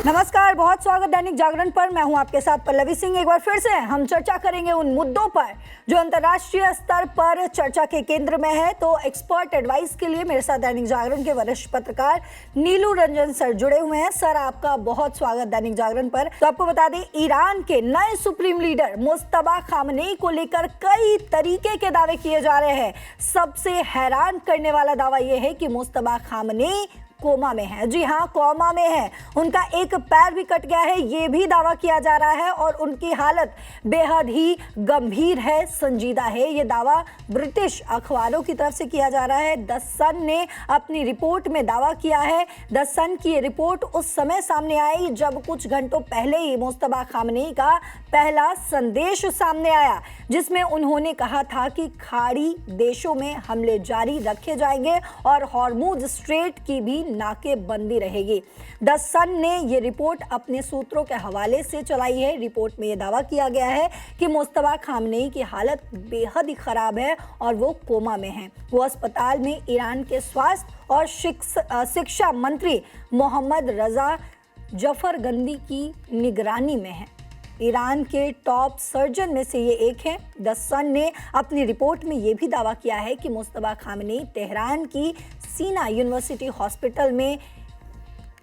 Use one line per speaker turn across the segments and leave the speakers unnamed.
नमस्कार, बहुत स्वागत दैनिक जागरण पर। मैं हूं आपके साथ पल्लवी सिंह। एक बार फिर से हम चर्चा करेंगे उन मुद्दों पर जो अंतर्राष्ट्रीय स्तर पर चर्चा के केंद्र में है। तो एक्सपर्ट एडवाइस के लिए मेरे साथ दैनिक जागरण के वरिष्ठ पत्रकार नीलू रंजन सर जुड़े हुए हैं। सर, आपका बहुत स्वागत दैनिक जागरण पर। तो आपको बता दें, ईरान के नए सुप्रीम लीडर मुस्तबा खामनेई को लेकर कई तरीके के दावे किए जा रहे हैं। सबसे हैरान करने वाला दावा यह है कि मुस्तबा खामनेई कोमा में है। जी हाँ, कोमा में है। उनका एक पैर भी कट गया है, ये भी दावा किया जा रहा है और उनकी हालत बेहद ही गंभीर है, संजीदा है। ये दावा ब्रिटिश अखबारों की तरफ से किया जा रहा है। द सन ने अपनी रिपोर्ट में दावा किया है। द सन की ये रिपोर्ट उस समय सामने आई जब कुछ घंटों पहले ही मुस्तबा खामनेई का पहला संदेश सामने आया, जिसमें उन्होंने कहा था कि खाड़ी देशों में हमले जारी रखे जाएंगे और हॉर्मुज स्ट्रेट की भी नाकेबंदी रहेगी। द सन ने यह रिपोर्ट अपने सूत्रों के हवाले से चलाई है। रिपोर्ट में यह दावा किया गया है कि मुस्तबा खामनेई की हालत बेहद ही खराब है और वो कोमा में हैं। वो अस्पताल में ईरान के स्वास्थ्य और शिक्षा मंत्री मोहम्मद रजा जफरगंदी की निगरानी में है। ईरान के टॉप सर्जन में से ये एक हैं। द सन ने अपनी रिपोर्ट में ये भी दावा किया है कि मुस्तबा खामनेई तेहरान की सीना यूनिवर्सिटी हॉस्पिटल में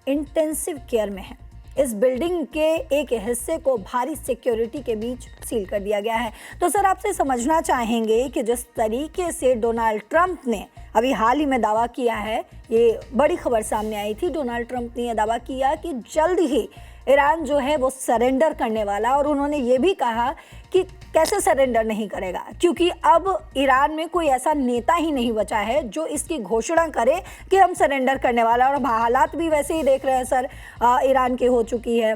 इंटेंसिव केयर में है। इस बिल्डिंग के एक हिस्से को भारी सिक्योरिटी के बीच सील कर दिया गया है। तो सर, आपसे समझना चाहेंगे कि जिस तरीके से डोनाल्ड ट्रंप ने अभी हाल ही में दावा किया है, ये बड़ी खबर सामने आई थी, डोनाल्ड ट्रंप ने यह दावा किया कि जल्द ही ईरान जो है वो सरेंडर करने वाला, और उन्होंने ये भी कहा कि कैसे सरेंडर नहीं करेगा, क्योंकि अब ईरान में कोई ऐसा नेता ही नहीं बचा है जो इसकी घोषणा करे कि हम सरेंडर करने वाला। और हालात भी वैसे ही देख रहे हैं सर, ईरान की हो चुकी है।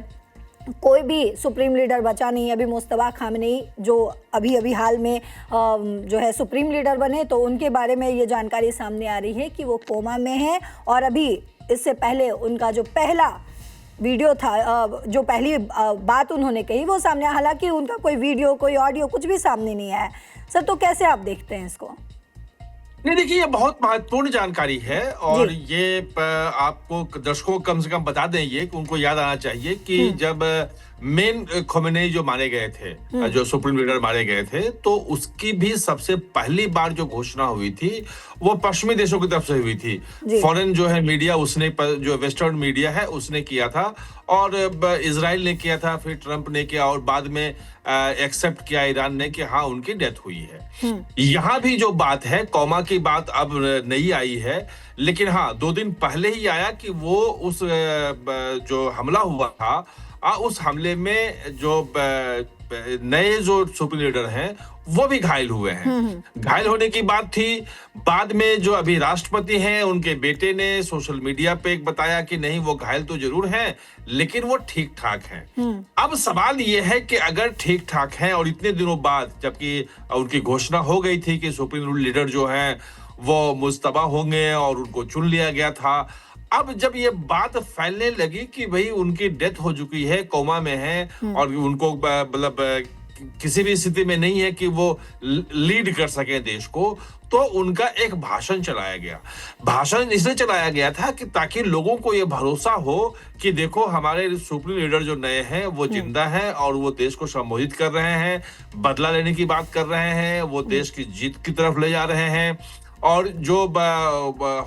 कोई भी सुप्रीम लीडर बचा नहीं है। अभी मुस्तबा खामनेई जो अभी हाल में जो है सुप्रीम लीडर बने, तो उनके बारे में ये जानकारी सामने आ रही है कि वो कोमा में है। और अभी इससे पहले उनका जो पहला वीडियो था, जो पहली बात उन्होंने कही वो सामने, हालांकि उनका कोई वीडियो कोई ऑडियो कुछ भी सामने नहीं आया। सर, तो कैसे आप देखते हैं इसको?
नहीं, देखिए, ये बहुत महत्वपूर्ण जानकारी है और ये आपको दर्शकों को कम से कम बता दें ये कि उनको याद आना चाहिए कि जब मेन खोमेनी जो मारे गए थे, जो सुप्रीम लीडर मारे गए थे, तो उसकी भी सबसे पहली बार जो घोषणा हुई थी वो पश्चिमी देशों की तरफ से हुई थी। फॉरेन जो है मीडिया, उसने जो वेस्टर्न मीडिया है उसने किया था, और इजराइल ने किया था, फिर ट्रंप ने किया, और बाद में एक्सेप्ट किया ईरान ने कि हाँ उनकी डेथ हुई है। यहाँ भी जो बात है, कोमा की बात अब नहीं आई है, लेकिन हाँ 2 दिन पहले ही आया कि वो उस जो हमला हुआ था, उस हमले में जो नए जो सुप्रीम लीडर हैं वो भी घायल हुए हैं। घायल होने की बात थी। बाद में जो अभी राष्ट्रपति हैं, उनके बेटे ने सोशल मीडिया पे एक बताया कि नहीं, वो घायल तो जरूर हैं लेकिन वो ठीक ठाक हैं। अब सवाल ये है कि अगर ठीक ठाक हैं और इतने दिनों बाद, जबकि उनकी घोषणा हो गई थी कि सुप्रीम लीडर जो हैं वो मुस्तबा होंगे और उनको चुन लिया गया था, अब जब ये बात फैलने लगी कि भाई उनकी डेथ हो चुकी है, कोमा में है और उनको मतलब किसी भी स्थिति में नहीं है कि वो लीड कर सके देश को, तो उनका एक भाषण चलाया गया। भाषण इसलिए चलाया गया था कि ताकि लोगों को ये भरोसा हो कि देखो हमारे सुप्रीम लीडर जो नए हैं वो जिंदा हैं और वो देश को संबोधित कर रहे हैं, बदला लेने की बात कर रहे हैं, वो देश की जीत की तरफ ले जा रहे हैं, और जो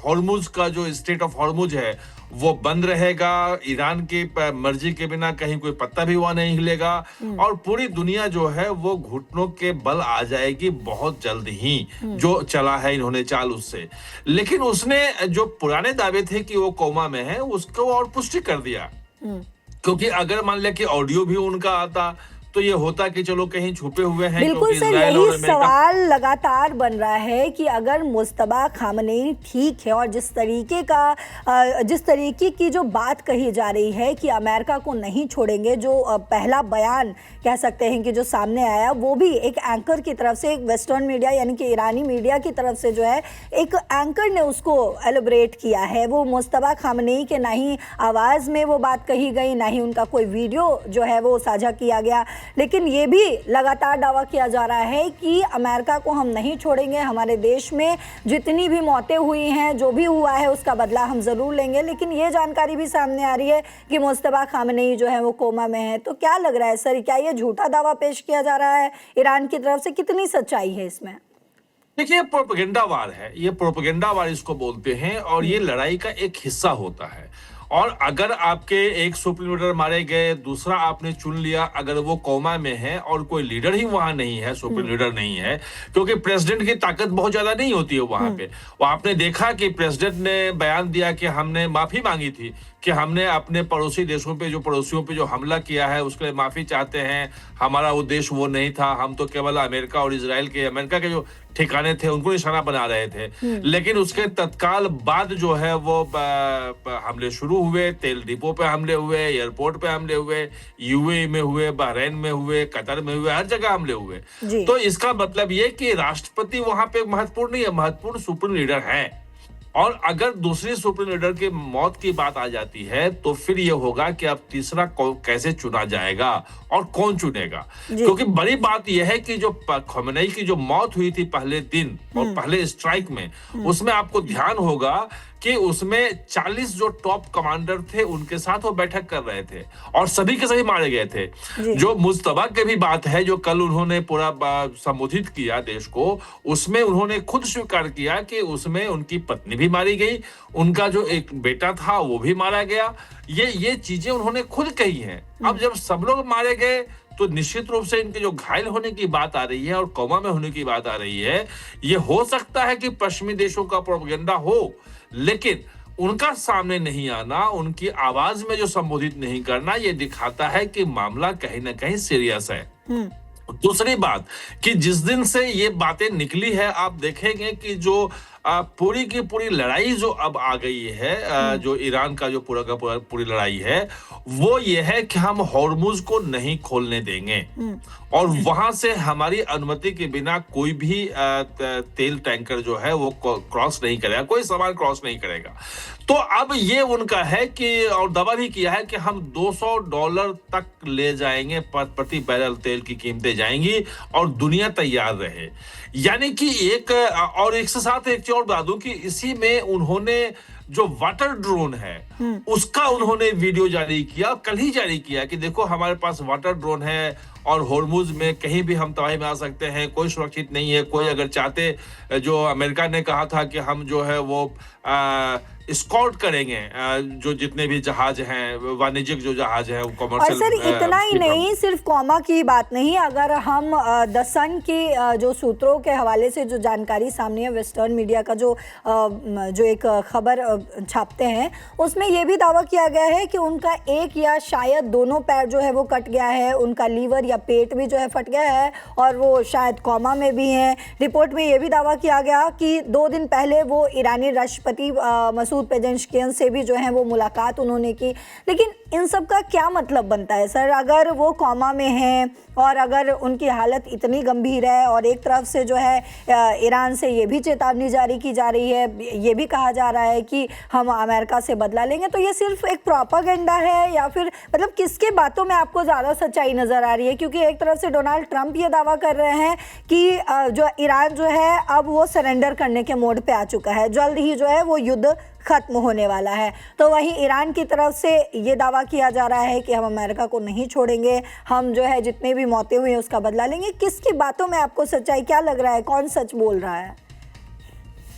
हॉर्मुज का जो स्टेट ऑफ हॉर्मुज है वो बंद रहेगा, ईरान की मर्जी के बिना कहीं कोई पत्ता भी वहां नहीं हिलेगा, और पूरी दुनिया जो है वो घुटनों के बल आ जाएगी बहुत जल्द ही, जो चला है इन्होंने चाल उससे। लेकिन उसने जो पुराने दावे थे कि वो कोमा में है, उसको और पुष्टि कर दिया, क्योंकि अगर मान लिया कि ऑडियो भी उनका आता तो ये होता कि चलो कहीं छुपे हुए हैं।
बिल्कुल सर, यही सवाल लगातार बन रहा है कि अगर मुस्तबा खामनेई ठीक है और जिस तरीके की जो बात कही जा रही है कि अमेरिका को नहीं छोड़ेंगे, जो पहला बयान कह सकते हैं कि जो सामने आया, वो भी एक एंकर की तरफ से, एक वेस्टर्न मीडिया यानी कि ईरानी मीडिया की तरफ से जो है एक एंकर ने उसको एलिब्रेट किया है। वो मुस्तबा खामनेई के ना ही आवाज़ में वो बात कही गई, ना ही उनका कोई वीडियो जो है वो साझा किया गया। लेकिन ये भी लगातार दावा किया जा रहा है कि अमेरिका को हम नहीं छोड़ेंगे, हमारे देश में जितनी भी मौतें हुई हैं, जो भी हुआ है उसका बदला हम ज़रूर लेंगे। लेकिन ये जानकारी भी सामने आ रही है कि मुस्तफा खामेनेई जो है वो कोमा में है। तो क्या लग रहा है सर, क्या ये झूठा दावा पेश किया जा रहा है ईरान की तरफ से? कितनी सच्चाई है इसमें?
देखिए, प्रोपेगेंडा वार है, ये प्रोपेगेंडा वार इसको बोलते हैं और ये लड़ाई का एक हिस्सा होता है। और अगर आपके एक सुप्रीम लीडर मारे गए, दूसरा आपने चुन लिया, अगर वो कोमा में है और कोई लीडर ही वहां नहीं है, सुप्रीम लीडर नहीं है, क्योंकि प्रेसिडेंट की ताकत बहुत ज्यादा नहीं होती है वहां पे। वो आपने देखा कि प्रेसिडेंट ने बयान दिया कि हमने माफी मांगी थी कि हमने अपने पड़ोसी देशों पे, जो पड़ोसियों पे जो हमला किया है उसके लिए माफी चाहते हैं, हमारा उद्देश्य वो नहीं था, हम तो केवल अमेरिका और इजराइल के, अमेरिका के जो ठिकाने थे उनको निशाना बना रहे थे। लेकिन उसके तत्काल बाद जो है वो हमले शुरू हुए, तेल डिपो पे हमले हुए, एयरपोर्ट पे हमले हुए, यूएई में हुए, बहरीन में हुए, कतर में हुए, हर जगह हमले हुए। तो इसका मतलब ये कि राष्ट्रपति वहां पे महत्वपूर्ण नहीं है, महत्वपूर्ण सुप्रीम लीडर है। और अगर दूसरी सुप्रीम लीडर की मौत की बात आ जाती है तो फिर यह होगा कि अब तीसरा कैसे चुना जाएगा और कौन चुनेगा। क्योंकि बड़ी बात यह है कि जो खमेनेई की जो मौत हुई थी पहले दिन और पहले स्ट्राइक में, उसमें आपको ध्यान होगा कि उसमें 40 जो टॉप कमांडर थे उनके साथ वो बैठक कर रहे थे और सभी के सभी मारे गए थे। जो मुस्तफा की भी बात है, जो कल उन्होंने पूरा संबोधित किया देश को, उसमें उन्होंने खुद स्वीकार किया कि उसमें उनकी पत्नी भी मारी गई, उनका जो एक बेटा था वो भी मारा गया। ये चीजें उन्होंने खुद कही हैं। अब जब सब लोग मारे गए तो निश्चित रूप से इनके जो घायल होने की बात आ रही है और कोमा में होने की बात आ रही है, ये हो सकता है कि पश्चिमी देशों का प्रोपेगेंडा हो, लेकिन उनका सामने नहीं आना, उनकी आवाज में जो संबोधित नहीं करना, ये दिखाता है कि मामला कहीं ना कहीं सीरियस है। दूसरी बात कि जिस दिन से ये बातें निकली है, आप देखेंगे कि जो पूरी की पूरी लड़ाई जो अब आ गई है, जो ईरान का जो पूरा का पूरी लड़ाई है, वो ये है कि हम हॉर्मुज को नहीं खोलने देंगे और वहां से हमारी अनुमति के बिना कोई भी तेल टैंकर जो है वो क्रॉस नहीं करेगा, कोई सामान क्रॉस नहीं करेगा। तो अब ये उनका है कि, और दावा भी किया है कि हम $200 तक ले जाएंगे, प्रति बैरल तेल की कीमतें जाएंगी और दुनिया तैयार रहे। यानी कि एक से साथ एक चीज और बता दूं कि इसी में उन्होंने जो वाटर ड्रोन है उसका उन्होंने वीडियो जारी किया, कल ही जारी किया कि देखो हमारे पास वाटर ड्रोन है और होर्मुज में कहीं भी हम तबाही में आ सकते हैं, कोई सुरक्षित नहीं है। कोई अगर चाहते, जो अमेरिका ने कहा था कि हम जो है वो स्कॉट करेंगे जो जितने भी जहाज हैं, वाणिज्यिक जो जहाज हैं, कमर्शियल।
और सर इतना ही नहीं, सिर्फ कोमा की बात नहीं, अगर हम द सन के जो सूत्रों के हवाले से जो जानकारी सामने है, वेस्टर्न मीडिया का जो एक खबर छापते हैं, उसमें यह भी दावा किया गया है कि उनका एक या शायद दोनों पैर जो है वो कट गया है, उनका लीवर या पेट भी जो है फट गया है और वो शायद कोमा में भी हैं। रिपोर्ट में यह भी दावा किया गया कि 2 दिन पहले वो ईरानी राष्ट्रपति मसूद पेजेश्कियन से भी जो है वो मुलाकात उन्होंने की। लेकिन इन सब का क्या मतलब बनता है सर, अगर वो कोमा में हैं और अगर उनकी हालत इतनी गंभीर है और एक तरफ से जो है ईरान से ये भी चेतावनी जारी की जा रही है, ये भी कहा जा रहा है कि हम अमेरिका से बदला लेंगे, तो ये सिर्फ एक प्रोपेगेंडा है या फिर मतलब किसके बातों में आपको ज़्यादा सच्चाई नज़र आ रही है? क्योंकि एक तरफ से डोनाल्ड ट्रंप ये दावा कर रहे हैं कि जो ईरान जो है अब वो सरेंडर करने के मोड पे आ चुका है, जल्द ही जो है वो युद्ध खत्म होने वाला है, तो वहीं ईरान की तरफ से ये दावा किया जा रहा है कि हम अमेरिका को नहीं छोड़ेंगे, हम जो है जितने भी मौतें हुई हैं उसका बदला लेंगे। किसकी बातों में आपको सच्चाई क्या लग रहा है, कौन सच बोल रहा है?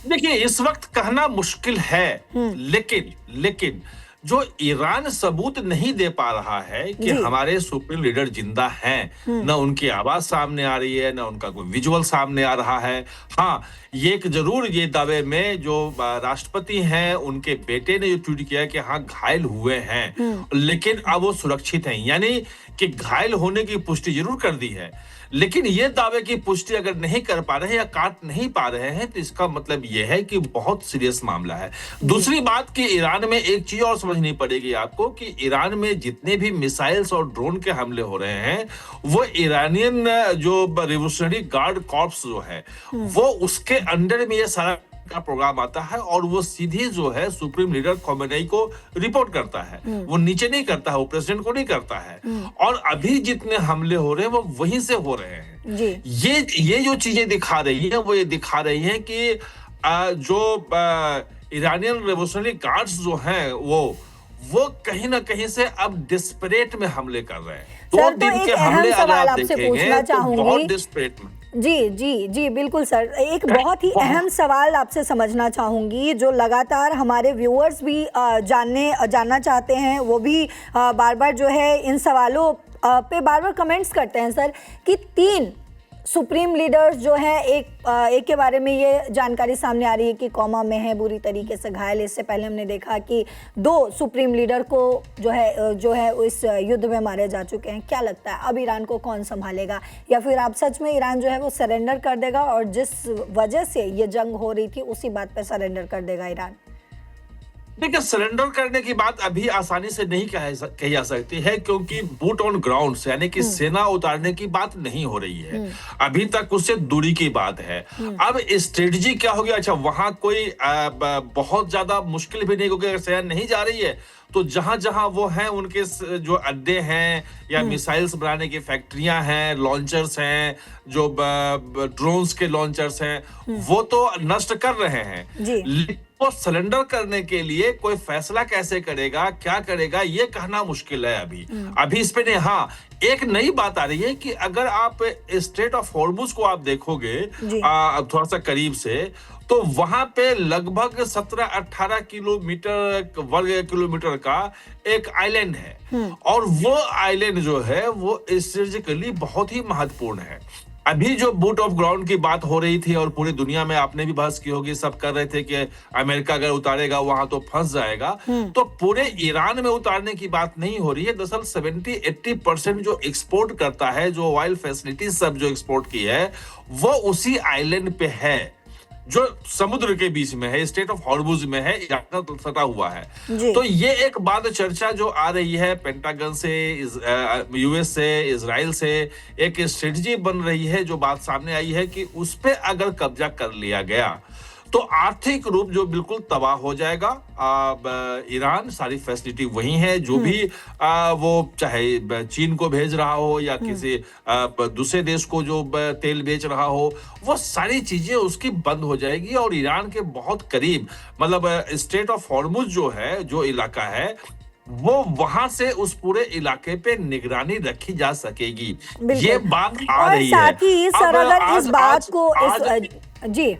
देखिए, इस वक्त कहना मुश्किल है, लेकिन जो ईरान सबूत नहीं दे पा रहा है कि हमारे सुप्रीम लीडर जिंदा हैं, न उनकी आवाज सामने आ रही है, न उनका कोई विजुअल सामने आ रहा है। हाँ, ये एक जरूर ये दावे में जो राष्ट्रपति हैं उनके बेटे ने जो ट्वीट किया कि हाँ घायल हुए हैं, लेकिन अब वो सुरक्षित हैं, यानी कि घायल होने की पुष्टि जरूर कर दी है। लेकिन ये दावे की पुष्टि अगर नहीं कर पा रहे हैं या काट नहीं पा रहे हैं तो इसका मतलब यह है कि बहुत सीरियस मामला है। दूसरी बात कि ईरान में एक चीज और समझनी पड़ेगी आपको कि ईरान में जितने भी मिसाइल्स और ड्रोन के हमले हो रहे हैं वो ईरानियन जो रिवोल्यूशनरी गार्ड कॉर्प्स जो है वो उसके अंडर में ये सारा का प्रोग्राम आता है और वो सीधे जो है सुप्रीम लीडर खोमेनी को रिपोर्ट करता है, वो नीचे नहीं करता है, वो प्रेसिडेंट को नहीं करता है। और अभी जितने हमले हो रहे हैं वो वहीं से हो रहे हैं। ये जो चीजें दिखा रही है वो ये दिखा रही है कि जो ईरानियन रेवोल्यूशनरी गार्ड्स जो हैं वो कहीं ना कहीं से अब डिस्परेट में हमले कर रहे हैं।
दो दिन के हमले अगर आप देखेंगे तो बहुत
डिस्परेट में।
जी बिल्कुल सर, एक बहुत ही अहम सवाल आपसे समझना चाहूंगी जो लगातार हमारे व्यूअर्स भी जानना चाहते हैं, वो भी बार बार जो है इन सवालों पे बार बार कमेंट्स करते हैं सर, कि 3 सुप्रीम लीडर्स जो है एक के बारे में ये जानकारी सामने आ रही है कि कोमा में है, बुरी तरीके से घायल। इससे पहले हमने देखा कि 2 सुप्रीम लीडर को जो है इस युद्ध में मारे जा चुके हैं। क्या लगता है अब ईरान को कौन संभालेगा, या फिर आप सच में ईरान जो है वो सरेंडर कर देगा और जिस वजह से ये जंग हो रही थी उसी बात पे सरेंडर कर देगा ईरान?
देखिए, सरेंडर करने की बात अभी आसानी से नहीं कही जा सकती है, क्योंकि बूट ऑन ग्राउंड यानी कि सेना उतारने की बात नहीं हो रही है। अभी तक उससे दूरी की बात है। अब स्ट्रेटजी क्या होगी? अच्छा, वहां कोई बहुत ज्यादा मुश्किल भी नहीं, क्योंकि अगर सेना नहीं जा रही है तो जहां जहां वो हैं उनके जो अड्डे हैं या मिसाइल्स बनाने की फैक्ट्रियां हैं, लॉन्चर्स हैं, जो ड्रोन्स के लॉन्चर्स हैं, वो तो नष्ट कर रहे हैं। वो सरेंडर करने के लिए कोई फैसला कैसे करेगा, क्या करेगा, ये कहना मुश्किल है अभी इस पे नहीं। हाँ, एक नई बात आ रही है कि अगर आप स्ट्रेट ऑफ हॉर्मुज को आप देखोगे थोड़ा सा करीब से, तो वहां पे लगभग 17-18 वर्ग किलोमीटर का एक आइलैंड है, और वो आइलैंड जो है वो स्ट्रेटेजिकली बहुत ही महत्वपूर्ण है। अभी जो बूट ऑफ ग्राउंड की बात हो रही थी और पूरी दुनिया में आपने भी बहस की होगी, सब कर रहे थे कि अमेरिका अगर उतारेगा वहां तो फंस जाएगा, तो पूरे ईरान में उतारने की बात नहीं हो रही है। दरअसल 70-80% जो एक्सपोर्ट करता है, जो ऑयल फैसिलिटीज सब जो एक्सपोर्ट की है, वो उसी आइलैंड पे है जो समुद्र के बीच में है, स्टेट ऑफ हॉर्मुज में है, इराक का सटा हुआ है। तो ये एक बात चर्चा जो आ रही है पेंटागन से, यूएस से, इजराइल से, एक स्ट्रेटजी बन रही है जो बात सामने आई है कि उस पे अगर कब्जा कर लिया गया तो आर्थिक रूप जो बिल्कुल तबाह हो जाएगा। ईरान सारी फैसिलिटी वही है, जो भी वो चाहे चीन को भेज रहा हो या किसी दूसरे देश को जो तेल बेच रहा हो, वो सारी चीजें उसकी बंद हो जाएगी और ईरान के बहुत करीब, मतलब स्टेट ऑफ हॉर्मुज जो है, जो इलाका है, वो वहां से उस पूरे इलाके पे निगरानी रखी जा सकेगी। ये बात आ रही है।
साथ ही सर, अगर इस बात को जी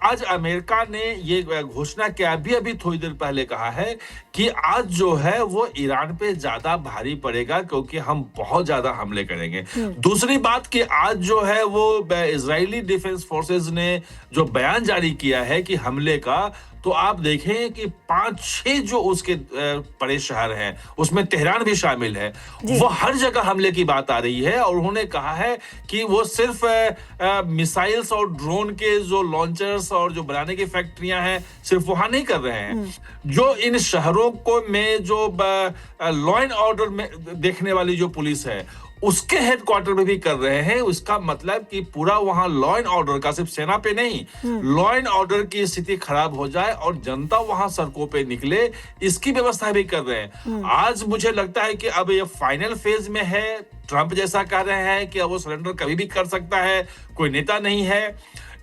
आज अमेरिका ने ये घोषणा किया, अभी थोड़ी देर पहले कहा है कि आज जो है वो ईरान पे ज्यादा भारी पड़ेगा क्योंकि हम बहुत ज्यादा हमले करेंगे। दूसरी बात कि आज जो है वो इजरायली डिफेंस फोर्सेस ने जो बयान जारी किया है कि हमले का, तो आप देखें कि 5-6 जो उसके बड़े शहर हैं, उसमें तेहरान भी शामिल है, वो हर जगह हमले की बात आ रही है। और उन्होंने कहा है कि वो सिर्फ मिसाइल्स और ड्रोन के जो लॉन्चर्स और जो बनाने की फैक्ट्रियां हैं, सिर्फ वहां नहीं कर रहे हैं, जो इन शहरों को में जो लॉ एंड ऑर्डर में देखने वाली जो पुलिस है, उसके हेडक्वार्टर में भी कर रहे हैं। उसका मतलब कि पूरा वहां लॉ एंड ऑर्डर का, सिर्फ सेना पे नहीं, लॉ एंड ऑर्डर की स्थिति खराब हो जाए और जनता वहां सड़कों पे निकले, इसकी व्यवस्था भी कर रहे हैं। आज मुझे लगता है कि अब ये फाइनल फेज में है। ट्रंप जैसा कह रहे हैं कि अब वो सरेंडर कभी भी कर सकता है, कोई नेता नहीं है।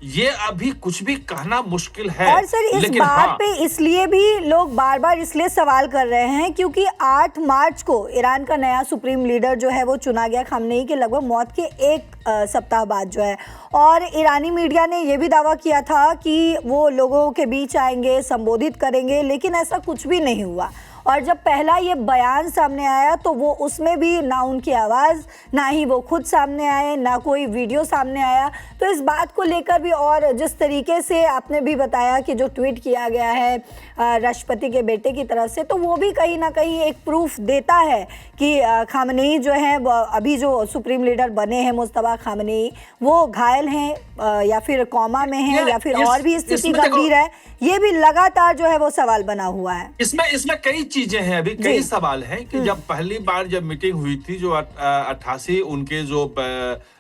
ये अभी कुछ भी कहना मुश्किल है।
और सर, इस बात पे इसलिए भी लोग बार बार इसलिए सवाल कर रहे हैं क्योंकि 8 मार्च को ईरान का नया सुप्रीम लीडर जो है वो चुना गया, खामनेई के लगभग मौत के 1 सप्ताह बाद जो है। और ईरानी मीडिया ने ये भी दावा किया था कि वो लोगों के बीच आएंगे, संबोधित करेंगे, लेकिन ऐसा कुछ भी नहीं हुआ। और जब पहला ये बयान सामने आया तो वो उसमें भी ना उनकी आवाज़, ना ही वो खुद सामने आए, ना कोई वीडियो सामने आया। तो इस बात को लेकर भी, और जिस तरीके से आपने भी बताया कि जो ट्वीट किया गया है राष्ट्रपति के बेटे की तरफ से, तो वो भी कहीं ना कहीं एक प्रूफ देता है कि खामनेई जो है, अभी जो सुप्रीम लीडर बने हैं मुस्तफा खामनेई, वो घायल हैं या फिर कोमा में हैं या फिर और भी स्थिति गंभीर है। ये भी लगातार जो है वो सवाल बना हुआ है।
इसमें कई चीजें हैं, अभी कई सवाल हैं कि जब पहली बार जब मीटिंग हुई थी, जो 88 उनके जो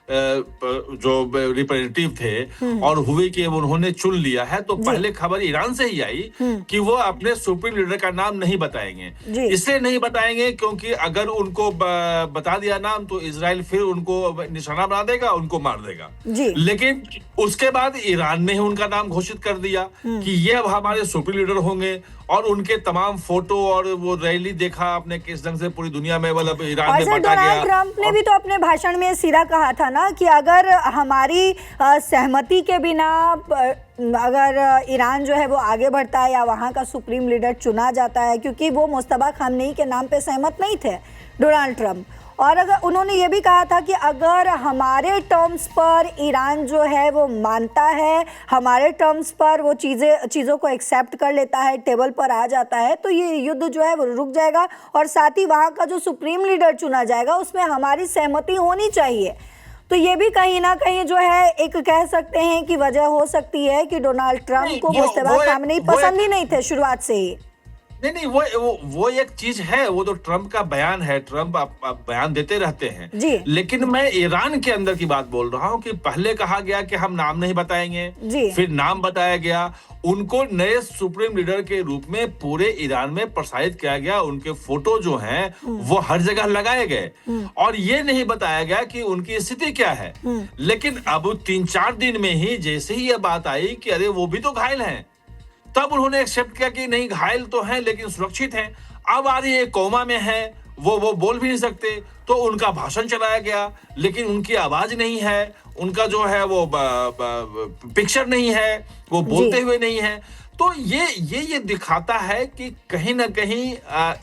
जो रिप्रेजेंटेटिव थे और हुए कि उन्होंने चुन लिया है, तो पहले खबर ईरान से ही आई कि वो अपने सुप्रीम लीडर का नाम नहीं बताएंगे। इसलिए नहीं बताएंगे क्योंकि अगर उनको बता दिया नाम तो इजराइल फिर उनको निशाना बना देगा, उनको मार देगा। लेकिन उसके बाद ईरान ने ही उनका नाम घोषित कर दिया कि ये अब हमारे सुप्रीम लीडर होंगे, और उनके तमाम फोटो और वो रैली देखा आपने किस ढंग से पूरी दुनिया में, मतलब ईरान में बंटा गया।
डोनाल्ड ट्रंप ने भी तो अपने भाषण में सीधा कहा था ना कि अगर हमारी सहमति के बिना अगर ईरान जो है वो आगे बढ़ता है या वहाँ का सुप्रीम लीडर चुना जाता है, क्योंकि वो मुस्तफा खामनेई के नाम पे सहमत नहीं थे डोनाल्ड ट्रंप, और अगर उन्होंने ये भी कहा था कि अगर हमारे टर्म्स पर ईरान जो है वो मानता है, हमारे टर्म्स पर वो चीज़ों को एक्सेप्ट कर लेता है, टेबल पर आ जाता है, तो ये युद्ध जो है वो रुक जाएगा, और साथ ही वहाँ का जो सुप्रीम लीडर चुना जाएगा उसमें हमारी सहमति होनी चाहिए। तो ये भी कहीं ना कहीं जो है एक कह सकते हैं कि वजह हो सकती है कि डोनाल्ड ट्रंप को मुस्तफा खामनेई पसंद ही नहीं थे शुरुआत से ही।
नहीं, वो एक चीज है, वो तो ट्रंप का बयान है, ट्रंप आप बयान देते रहते हैं। लेकिन मैं ईरान के अंदर की बात बोल रहा हूँ कि पहले कहा गया कि हम नाम नहीं बताएंगे, फिर नाम बताया गया, उनको नए सुप्रीम लीडर के रूप में पूरे ईरान में प्रसारित किया गया, उनके फोटो जो हैं वो हर जगह लगाए गए, और ये नहीं बताया गया कि उनकी स्थिति क्या है। लेकिन अब 3-4 दिन में ही जैसे ही ये बात आई कि अरे वो भी तो घायल हैं, तब उन्होंने एक्सेप्ट किया कि नहीं, घायल तो हैं लेकिन सुरक्षित हैं। अब आ रही है कोमा में है, वो बोल भी नहीं सकते, तो उनका भाषण चलाया गया लेकिन उनकी आवाज नहीं है, उनका जो है वो पिक्चर नहीं है, वो बोलते हुए नहीं है। तो ये दिखाता है कि कहीं ना कहीं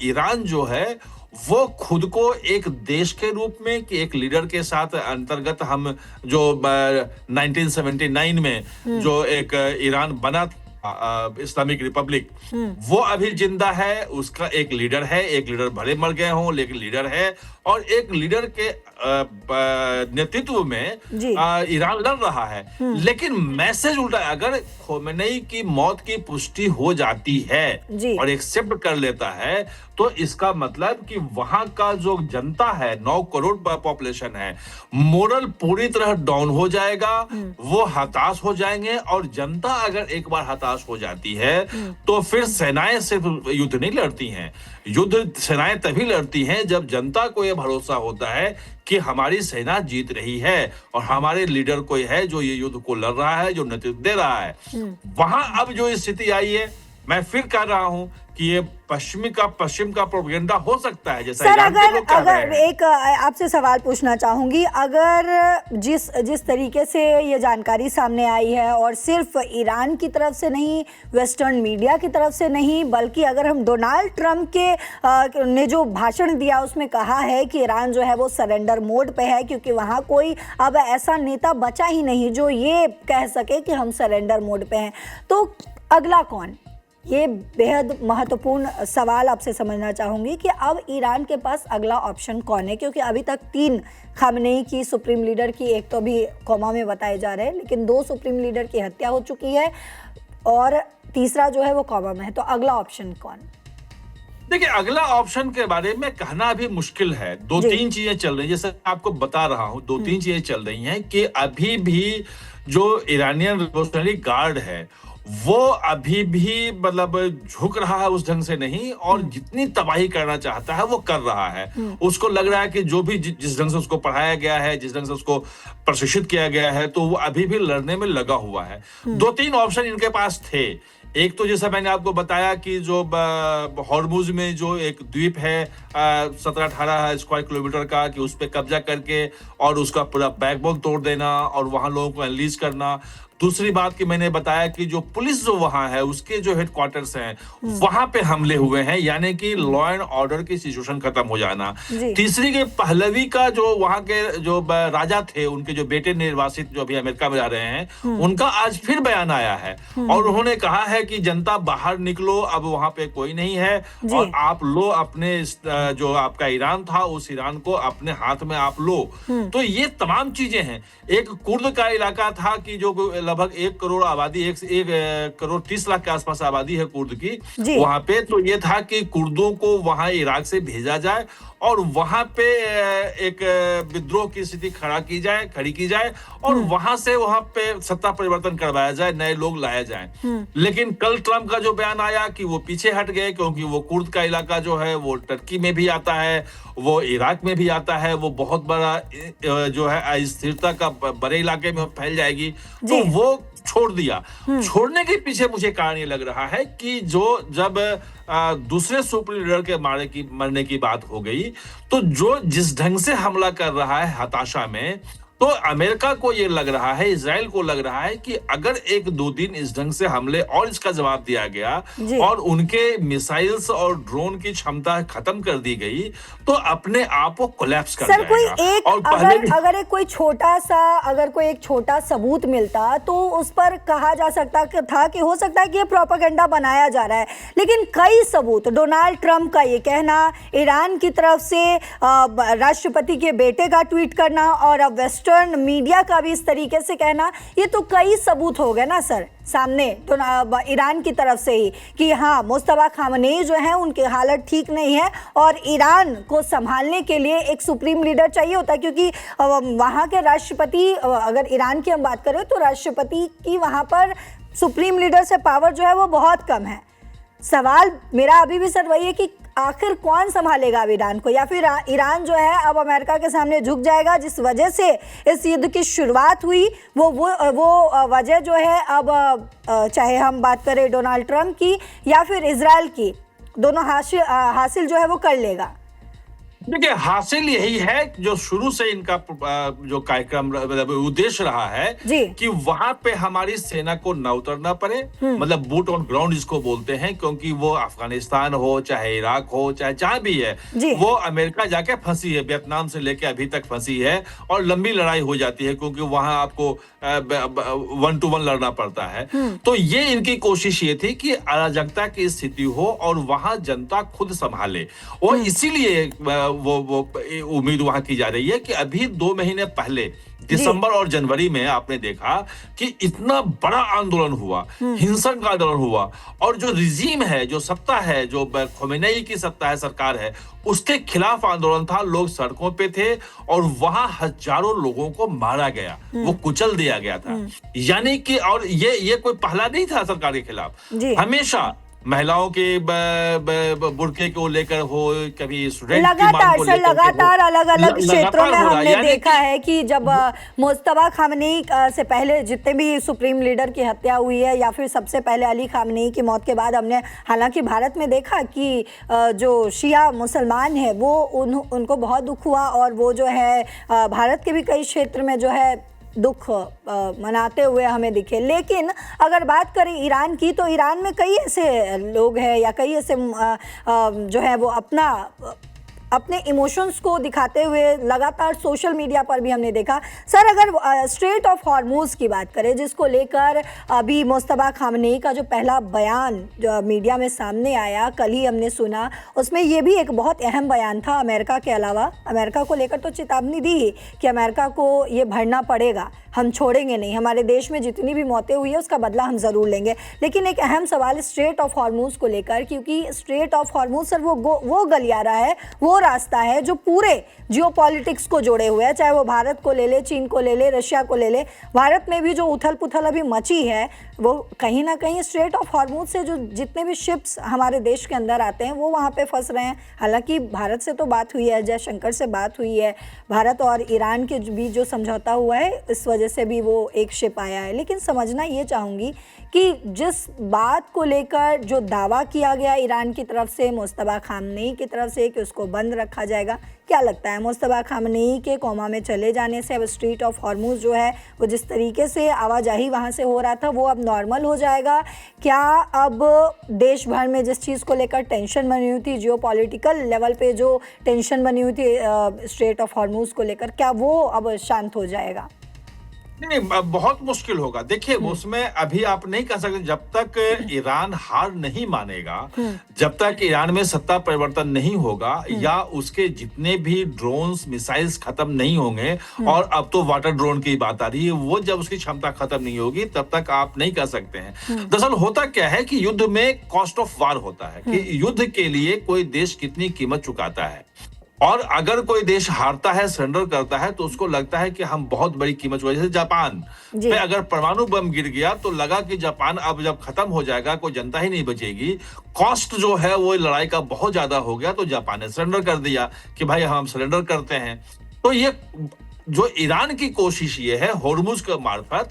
ईरान जो है वो खुद को एक देश के रूप में कि एक लीडर के साथ अंतर्गत हम जो 1979 में जो एक ईरान बना इस्लामिक रिपब्लिक, वो अभी जिंदा है, उसका एक लीडर है, एक लीडर भले मर गए हों लेकिन लीडर है, और एक लीडर के नेतृत्व में ईरान लड़ रहा है। लेकिन मैसेज उल्टा, अगर खोमेनी की मौत की पुष्टि हो जाती है और एक्सेप्ट कर लेता है, तो इसका मतलब कि वहां का जो जनता है, 9 करोड़ पॉपुलेशन है, मोरल पूरी तरह डाउन हो जाएगा, वो हताश हो जाएंगे, और जनता अगर एक बार हताश हो जाती है तो फिर सेनाएं सिर्फ युद्ध नहीं लड़ती हैं, युद्ध सेनाएं तभी लड़ती हैं जब जनता को यह भरोसा होता है कि हमारी सेना जीत रही है और हमारे लीडर कोई है जो ये युद्ध को लड़ रहा है, जो नेतृत्व दे रहा है। वहां अब जो स्थिति आई है, मैं फिर कह रहा हूं कि ये पश्चिम का प्रोपेगेंडा हो सकता है, जैसा
सर अगर एक आपसे सवाल पूछना चाहूंगी, अगर जिस तरीके से ये जानकारी सामने आई है, और सिर्फ ईरान की तरफ से नहीं, वेस्टर्न मीडिया की तरफ से नहीं, बल्कि अगर हम डोनाल्ड ट्रंप के ने जो भाषण दिया उसमें कहा है कि ईरान जो है वो सरेंडर मोड पे है, क्योंकि वहाँ कोई अब ऐसा नेता बचा ही नहीं जो ये कह सके कि हम सरेंडर मोड पे हैं, तो अगला कौन? ये बेहद महत्वपूर्ण सवाल आपसे समझना चाहूँगी कि अब ईरान के पास अगला ऑप्शन कौन है, क्योंकि अभी तक 3 खामनेई की सुप्रीम लीडर की, एक तो अभी कोमा में बताए जा रहे हैं, लेकिन 2 सुप्रीम लीडर की हत्या हो चुकी है और तीसरा जो है वो कोमा में है, तो अगला ऑप्शन कौन?
देखिए, अगला ऑप्शन के बारे में कहना अभी मुश्किल है। 2-3 चीजें चल रही हैं, जैसे आपको बता रहा हूँ, 2-3 चीजें चल रही हैं कि अभी भी जो ईरानियन रिवोल्यूशनरी गार्ड है वो अभी भी मतलब झुक रहा है उस ढंग से नहीं, और जितनी तबाही करना चाहता है वो कर रहा है। उसको लग रहा है कि जो भी जिस ढंग से उसको पढ़ाया गया है, जिस ढंग से उसको प्रशिक्षित किया गया है, तो वो अभी भी लड़ने में लगा हुआ है। 2-3 ऑप्शन इनके पास थे। एक तो जैसा मैंने आपको बताया कि जो हॉर्मुज में जो एक द्वीप है 17-18 स्क्वायर किलोमीटर का, कि उस पर कब्जा करके और उसका पूरा बैकबोन तोड़ देना और वहां लोगों को एनलीज करना। दूसरी बात कि मैंने बताया कि जो पुलिस जो वहां है उसके जो हेडक्वार्टर्स हैं वहां पे हमले हुए हैं, यानी कि लॉ एंड ऑर्डर की सिचुएशन खत्म हो जाना। तीसरी के पहलवी का जो वहां के जो राजा थे, उनके जो बेटे निर्वासित जो अभी अमेरिका में रह रहे हैं, उनका आज फिर बयान आया है और उन्होंने कहा है कि जनता बाहर निकलो, अब वहां पे कोई नहीं है और आप लो अपने जो आपका ईरान था उस ईरान को अपने हाथ में आप लो। तो ये तमाम चीजें हैं। एक कुर्द का इलाका था कि जो लगभग 1 करोड़ आबादी, 1 करोड़ 30 लाख के आसपास आबादी है कुर्द की वहां पे। तो ये था कि कुर्दों को वहां इराक से भेजा जाए और वहां पे एक विद्रोह की स्थिति खड़ी की जाए और वहां से वहां पे सत्ता परिवर्तन करवाया जाए, नए लोग लाए जाएं। लेकिन कल ट्रंप का जो बयान आया कि वो पीछे हट गए, क्योंकि वो कुर्द का इलाका जो है वो टर्की में भी आता है, वो इराक में भी आता है, वो बहुत बड़ा जो है अस्थिरता का बड़े इलाके में फैल जाएगी, तो वो छोड़ दिया। छोड़ने के पीछे मुझे कारण ये लग रहा है कि जब दूसरे सुप्रीम लीडर के मरने की बात हो गई, तो जिस ढंग से हमला कर रहा है हताशा में, तो अमेरिका को ये लग रहा है, इजराइल को लग रहा है कि अगर 1-2 दिन इस ढंग से हमले और इसका जवाब दिया गया और उनके मिसाइल्स और ड्रोन की क्षमता खत्म कर दी गई, तो अपने आप को कोलैप्स कर जाएगा।
कोई एक और अगर कोई एक छोटा सबूत मिलता तो उस पर कहा जा सकता था कि हो सकता है कि ये प्रोपेगेंडा बनाया जा रहा है, लेकिन कई सबूत, डोनाल्ड ट्रंप का ये कहना, ईरान की तरफ से राष्ट्रपति के बेटे का ट्वीट करना और अब वेस्टर्न मीडिया का भी इस तरीके से कहना, ये तो कई सबूत हो गए ना सर सामने, तो ईरान की तरफ से ही कि हाँ, मुस्तफा खामनेई जो है उनकी हालत ठीक नहीं है और ईरान को संभालने के लिए एक सुप्रीम लीडर चाहिए होता है, क्योंकि वहाँ के राष्ट्रपति, अगर ईरान की हम बात करें तो राष्ट्रपति की वहाँ पर सुप्रीम लीडर से पावर जो है वो बहुत कम है। सवाल मेरा अभी भी सर वही है कि आखिर कौन संभालेगा अब ईरान को, या फिर ईरान जो है अब अमेरिका के सामने झुक जाएगा, जिस वजह से इस युद्ध की शुरुआत हुई, वो वजह जो है अब चाहे हम बात करें डोनाल्ड ट्रंप की या फिर इजराइल की, दोनों हासिल जो है वो कर लेगा।
देखिए, हासिल यही है जो शुरू से इनका जो कार्यक्रम मतलब उद्देश्य रहा है कि वहां पे हमारी सेना को न उतरना पड़े, मतलब बूट ऑन ग्राउंड जिसको बोलते हैं, क्योंकि वो अफगानिस्तान हो, चाहे इराक हो, चाहे जहां भी है, वो अमेरिका जाके फंसी है, वियतनाम से लेके अभी तक फंसी है और लंबी लड़ाई हो जाती है, क्योंकि वहां आपको 1 to 1 लड़ना पड़ता है। तो ये इनकी कोशिश ये थी कि अराजकता की स्थिति हो और वहां जनता खुद संभाले, और इसीलिए वो उम्मीद वहां की जा रही है कि अभी 2 महीने पहले दिसंबर और जनवरी में आपने देखा कि इतना बड़ा आंदोलन हुआ, हिंसक आंदोलन हुआ, और जो रिजीम है, जो सत्ता है, जो खोमेनी की सत्ता है, सरकार है, उसके खिलाफ आंदोलन था। लोग सड़कों पे थे और वहां हजारों लोगों को मारा गया, वो कुचल दिया गया था। यानी कि और ये कोई पहला नहीं था सरकार के खिलाफ, हमेशा महिलाओं के बुर्के को लेकर हो, कभी स्टूडेंट
लगातार अलग अलग क्षेत्रों में हमने देखा है कि जब मुस्तफा खामनेई से पहले जितने भी सुप्रीम लीडर की हत्या हुई है, या फिर सबसे पहले अली खामनेई की मौत के बाद हमने हालांकि भारत में देखा कि जो शिया मुसलमान है वो उनको बहुत दुख हुआ, और वो जो है भारत के भी कई क्षेत्र में जो है दुख मनाते हुए हमें दिखे। लेकिन अगर बात करें ईरान की, तो ईरान में कई ऐसे लोग हैं या कई ऐसे जो है वो अपने इमोशंस को दिखाते हुए लगातार सोशल मीडिया पर भी हमने देखा। सर, अगर स्ट्रेट ऑफ हॉर्मूज की बात करें, जिसको लेकर अभी मुस्तफा खामनेई का जो पहला बयान जो मीडिया में सामने आया, कल ही हमने सुना, उसमें ये भी एक बहुत अहम बयान था। अमेरिका के अलावा अमेरिका को लेकर तो चेतावनी दी ही कि अमेरिका को ये भरना पड़ेगा, हम छोड़ेंगे नहीं, हमारे देश में जितनी भी मौतें हुई है उसका बदला हम ज़रूर लेंगे। लेकिन एक अहम सवाल स्ट्रेट ऑफ हॉर्मूज को लेकर, क्योंकि स्ट्रेट ऑफ हॉर्मूज सर वो गलियारा है, वो रास्ता है जो पूरे जियोपॉलिटिक्स को जोड़े हुए है, चाहे वो भारत को ले ले, चीन को ले ले, रशिया को ले ले। भारत में भी जो उथल पुथल अभी मची है, वो कहीं ना कहीं स्ट्रेट ऑफ हॉर्मूज से जो जितने भी शिप्स हमारे देश के अंदर आते हैं वो वहाँ पे फंस रहे हैं। हालांकि भारत से तो बात हुई है, जयशंकर से बात हुई है, भारत और ईरान के बीच जो समझौता हुआ है इस वजह से भी वो एक शिप आया है। लेकिन समझना ये चाहूँगी कि जिस बात को लेकर जो दावा किया गया ईरान की तरफ से, मुस्तफा खामनेई की तरफ से, कि उसको बंद रखा जाएगा, क्या लगता है मुस्तफा खामनेई के कोमा में चले जाने से अब स्ट्रेट ऑफ हॉर्मूज जो है वो जिस तरीके से आवाजाही वहाँ से हो रहा था वो अब नॉर्मल हो जाएगा? क्या अब देश भर में जिस चीज़ को लेकर टेंशन बनी हुई थी, जियोपॉलिटिकल लेवल पे जो टेंशन बनी हुई थी स्ट्रेट ऑफ हॉर्मूज को लेकर, क्या वो अब शांत हो जाएगा?
नहीं, बहुत मुश्किल होगा। देखिए, उसमें अभी आप नहीं कह सकते जब तक ईरान हार नहीं मानेगा, जब तक ईरान में सत्ता परिवर्तन नहीं होगा या उसके जितने भी ड्रोन्स मिसाइल्स खत्म नहीं होंगे, और अब तो वाटर ड्रोन की बात आ रही है, वो जब उसकी क्षमता खत्म नहीं होगी तब तक आप नहीं कह सकते हैं। दरअसल होता क्या है कि युद्ध में कॉस्ट ऑफ वार होता है, कि युद्ध के लिए कोई देश कितनी कीमत चुकाता है। और अगर कोई देश हारता है, सरेंडर करता है, तो उसको लगता है कि हम बहुत बड़ी कीमत चुकाई। जैसे जापान
जी।
पे अगर परमाणु बम गिर गया तो लगा कि जापान अब जब खत्म हो जाएगा, कोई जनता ही नहीं बचेगी, कॉस्ट जो है वो लड़ाई का बहुत ज्यादा हो गया, तो जापान ने सरेंडर कर दिया कि भाई हम सरेंडर करते हैं। तो ये जो ईरान की कोशिश ये है होर्मुज के मार्फत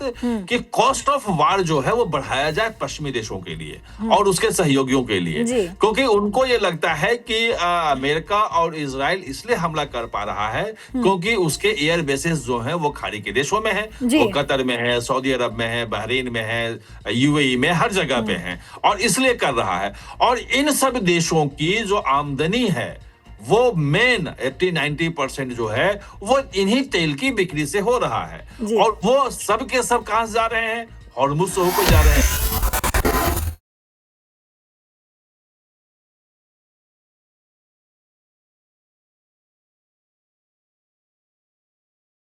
कि कॉस्ट ऑफ वार जो है वो बढ़ाया जाए पश्चिमी देशों के लिए और उसके सहयोगियों के लिए,
जी।
क्योंकि उनको ये लगता है कि अमेरिका और इजराइल इसलिए हमला कर पा रहा है क्योंकि उसके एयर बेसेस जो हैं वो खाड़ी के देशों में है,
जी।
वो कतर में है, सऊदी अरब में है, बहरीन में है, यूएई में, हर जगह पे है और इसलिए कर रहा है। और इन सब देशों की जो आमदनी है वो मेन 80-90% जो है वो इन्हीं तेल की बिक्री से हो रहा है।
जी।
और वो सब के सब कहां से जा रहे हैं? हॉर्मुज से होकर जा रहे हैं।